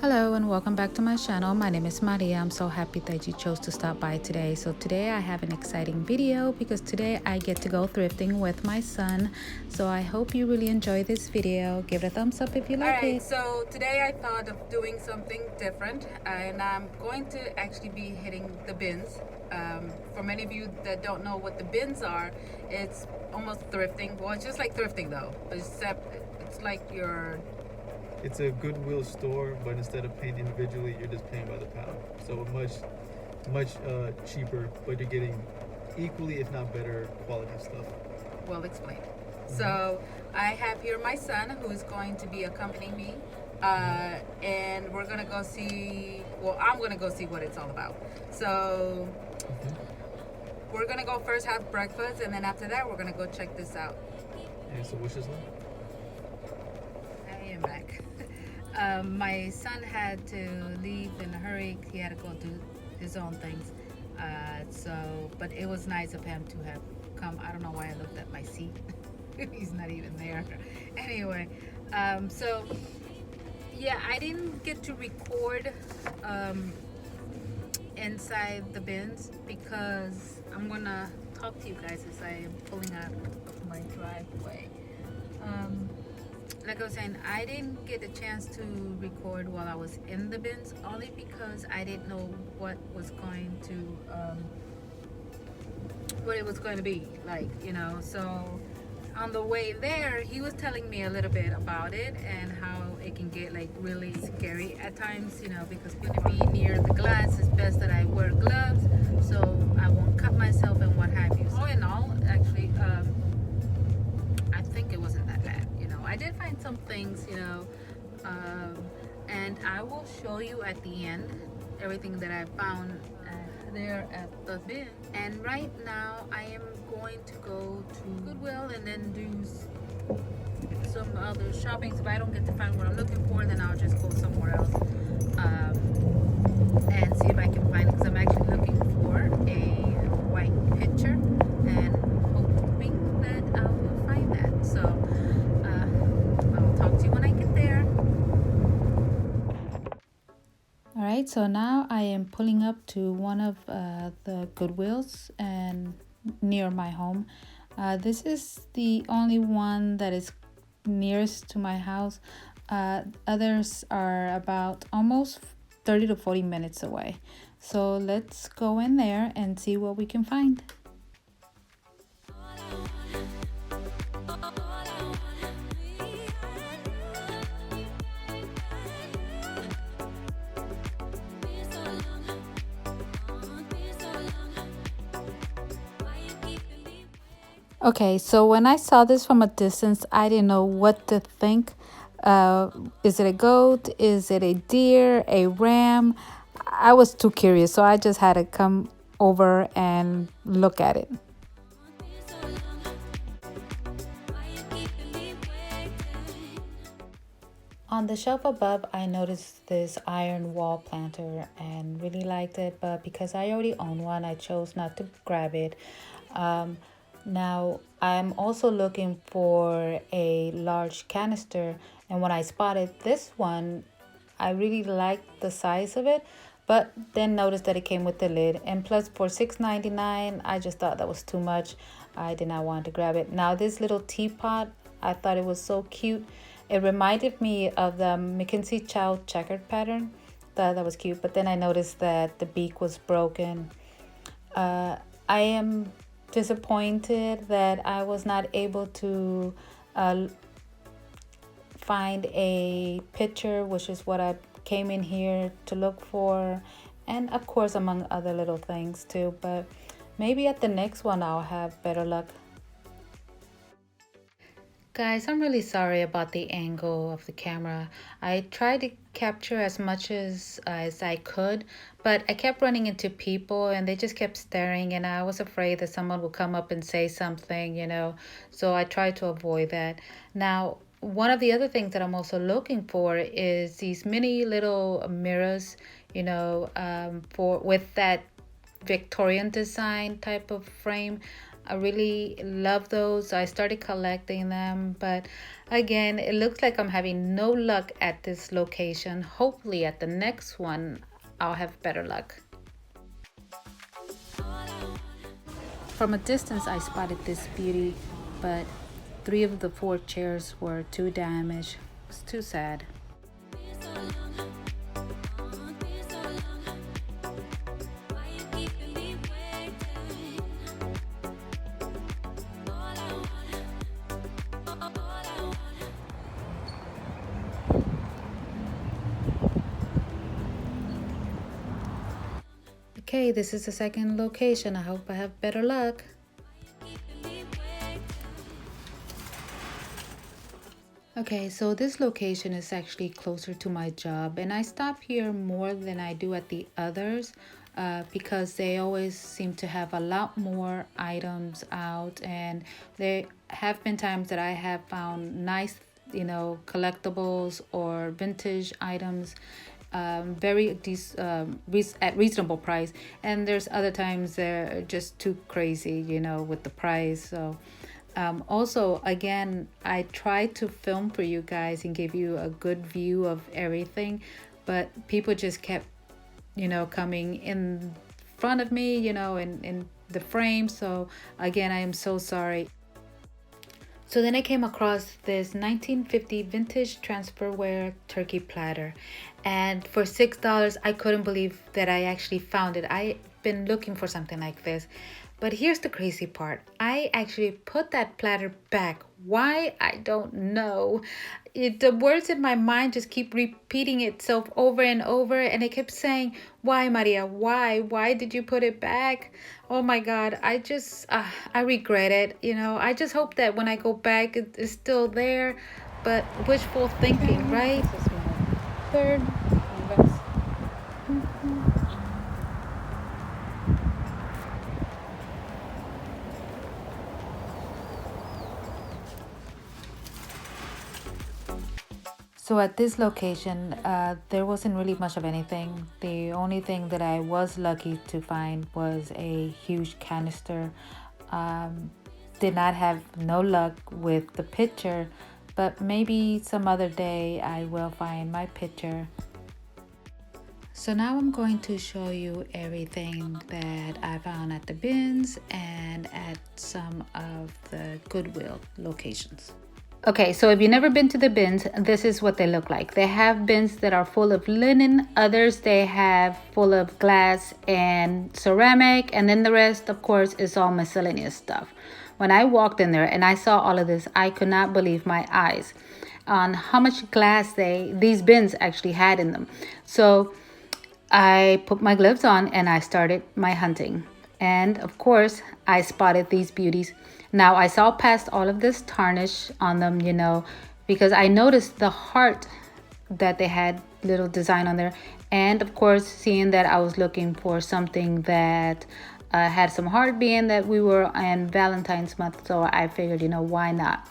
Hello and welcome back to my channel. My name is Maria. I'm so happy that you chose to stop by today. So today I have an exciting video because today I get to go thrifting with my son. So I hope you really enjoy this video. Give it a thumbs up if you like it. So today I thought of doing something different, and I'm going to actually be hitting the bins. For many of you that don't know what the bins are, it's almost thrifting. Well, it's just like thrifting though, except it's like your It's a Goodwill store, but instead of paying individually, you're just paying by the pound. So much cheaper, but you're getting equally, if not better, quality stuff. well explained. So I have here my son who is going to be accompanying me, and we're gonna go see. Well, I'm gonna go see what it's all about. So we're gonna go first have breakfast, and then after that we're gonna go check this out. And so what's this one? I am back. My son had to leave in a hurry. He had to go do his own things. But it was nice of him to have come. I don't know why I looked at my seat. He's not even there. Anyway, so yeah, I didn't get to record inside the bins because I'm gonna talk to you guys as I am pulling out of my driveway. Like I was saying, I didn't get a chance to record while I was in the bins only because I didn't know what it was going to be like, so on the way there he was telling me a little bit about it and how it can get like really scary at times, because I'm going to be near the glass. It's best that I wear gloves so I won't cut myself and what have you. All in all, actually, I think it wasn't that bad. I did find some things, and I will show you at the end everything that I found there at the bin. And right now I am going to go to Goodwill and then do some other shopping. So if I don't get to find what I'm looking for, then I'll just go somewhere else and see if I can find it, because I'm actually looking for a white picture and hoping that I will find that. So I'll talk to you when I get there. Alright, so now I am pulling up to one of the Goodwills and near my home. This is the only one that is nearest to my house. Others are about almost 30 to 40 minutes away. So let's go in there and see what we can find. Okay, so when I saw this from a distance, I didn't know what to think. Is it a goat? Is it a deer? A ram? I was too curious, so I just had to come over and look at it. On the shelf above, I noticed this iron wall planter and really liked it, but because I already own one, I chose not to grab it. Now, I'm also looking for a large canister, and when I spotted this one, I really liked the size of it, but then noticed that it came with the lid, and plus for $6.99, I just thought that was too much. I did not want to grab it. Now, this little teapot, I thought it was so cute. It reminded me of the Mackenzie Child checkered pattern. Thought that was cute, but then I noticed that the beak was broken. I am disappointed that I was not able to find a picture, which is what I came in here to look for, and of course among other little things too, but maybe at the next one I'll have better luck. Guys, I'm really sorry about the angle of the camera. I tried to capture as much as I could, but I kept running into people and they just kept staring, and I was afraid that someone would come up and say something, so I tried to avoid that. Now, one of the other things that I'm also looking for is these mini little mirrors, for with that Victorian design type of frame. I really love those. I started collecting them, but again, it looks like I'm having no luck at this location. Hopefully at the next one, I'll have better luck. From a distance, I spotted this beauty, but 3 of the 4 chairs were too damaged. It's too sad. Okay, this is the second location. I hope I have better luck. Okay, so this location is actually closer to my job, and I stop here more than I do at the others because they always seem to have a lot more items out, and there have been times that I have found nice, collectibles or vintage items at reasonable price, and there's other times they're just too crazy, with the price. So also, again, I tried to film for you guys and give you a good view of everything, but people just kept, coming in front of me, in the frame. So again, I am so sorry. So then I came across this 1950 vintage transferware turkey platter. And for $6, I couldn't believe that I actually found it. I've been looking for something like this. But here's the crazy part. I actually put that platter back. Why? I don't know. The words in my mind just keep repeating itself over and over. And it kept saying, why, Maria? Why? Why did you put it back? Oh my God. I regret it. I just hope that when I go back, it's still there. But wishful thinking, right? This is my third invest. So at this location, there wasn't really much of anything. The only thing that I was lucky to find was a huge canister. Did not have no luck with the picture, but maybe some other day I will find my picture. So now I'm going to show you everything that I found at the bins and at some of the Goodwill locations. Okay, so if you've never been to the bins, this is what they look like. They have bins that are full of linen, others they have full of glass and ceramic, and then the rest, of course, is all miscellaneous stuff. When I walked in there and I saw all of this, I could not believe my eyes on how much glass these bins actually had in them. So I put my gloves on and I started my hunting. And of course, I spotted these beauties. Now, I saw past all of this tarnish on them, because I noticed the heart that they had little design on there. And of course, seeing that I was looking for something that had some heart, being that we were in Valentine's month. So I figured, why not?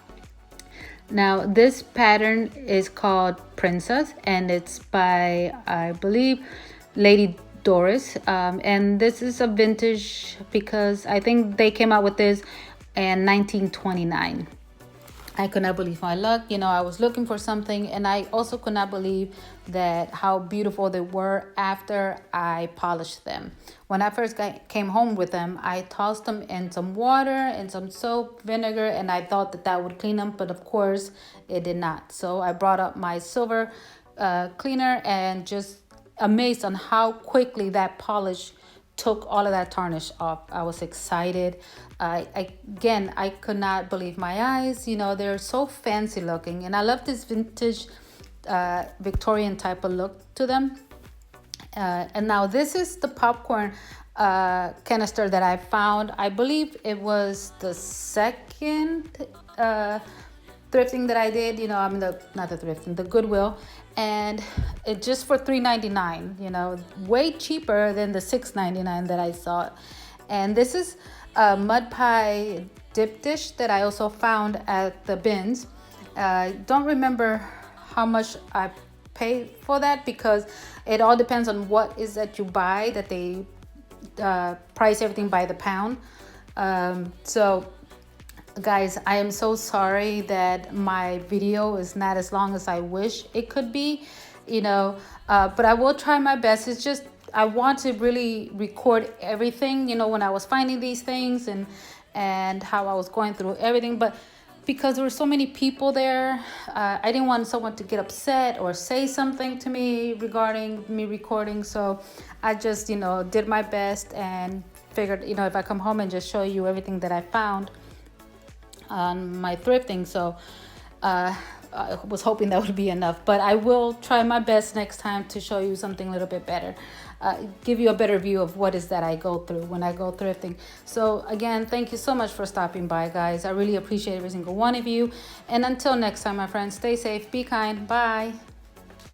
Now, this pattern is called Princess, and it's by, I believe, Lady Doris. And this is a vintage because I think they came out with this in 1929. I could not believe my luck. I was looking for something, and I also could not believe that how beautiful they were after I polished them. When I first came home with them, I tossed them in some water and some soap, vinegar, and I thought that would clean them, but of course it did not. So I brought up my silver cleaner and just amazed on how quickly that polish took all of that tarnish off. I was excited. I could not believe my eyes. They're so fancy looking, and I love this vintage Victorian type of look to them. And now this is the popcorn canister that I found. I believe it was the second thrifting that I did. Not the thrifting, the Goodwill, and it just for $3.99. Way cheaper than the $6.99 that I saw. And this is a mud pie dip dish that I also found at the bins. Don't remember how much I paid for that because it all depends on what is that you buy, that they price everything by the pound. So guys, I am so sorry that my video is not as long as I wish it could be, you know, but I will try my best. It's just I want to really record everything, you know, when I was finding these things and how I was going through everything. But because there were so many people there, I didn't want someone to get upset or say something to me regarding me recording. So I just, you know, did my best and figured, you know, if I come home and just show you everything that I found on my thrifting. So I was hoping that would be enough, but I will try my best next time to show you something a little bit better, give you a better view of what is that I go through when I go thrifting. So again, thank you so much for stopping by, guys. I really appreciate every single one of you. And until next time, my friends, stay safe, be kind, bye.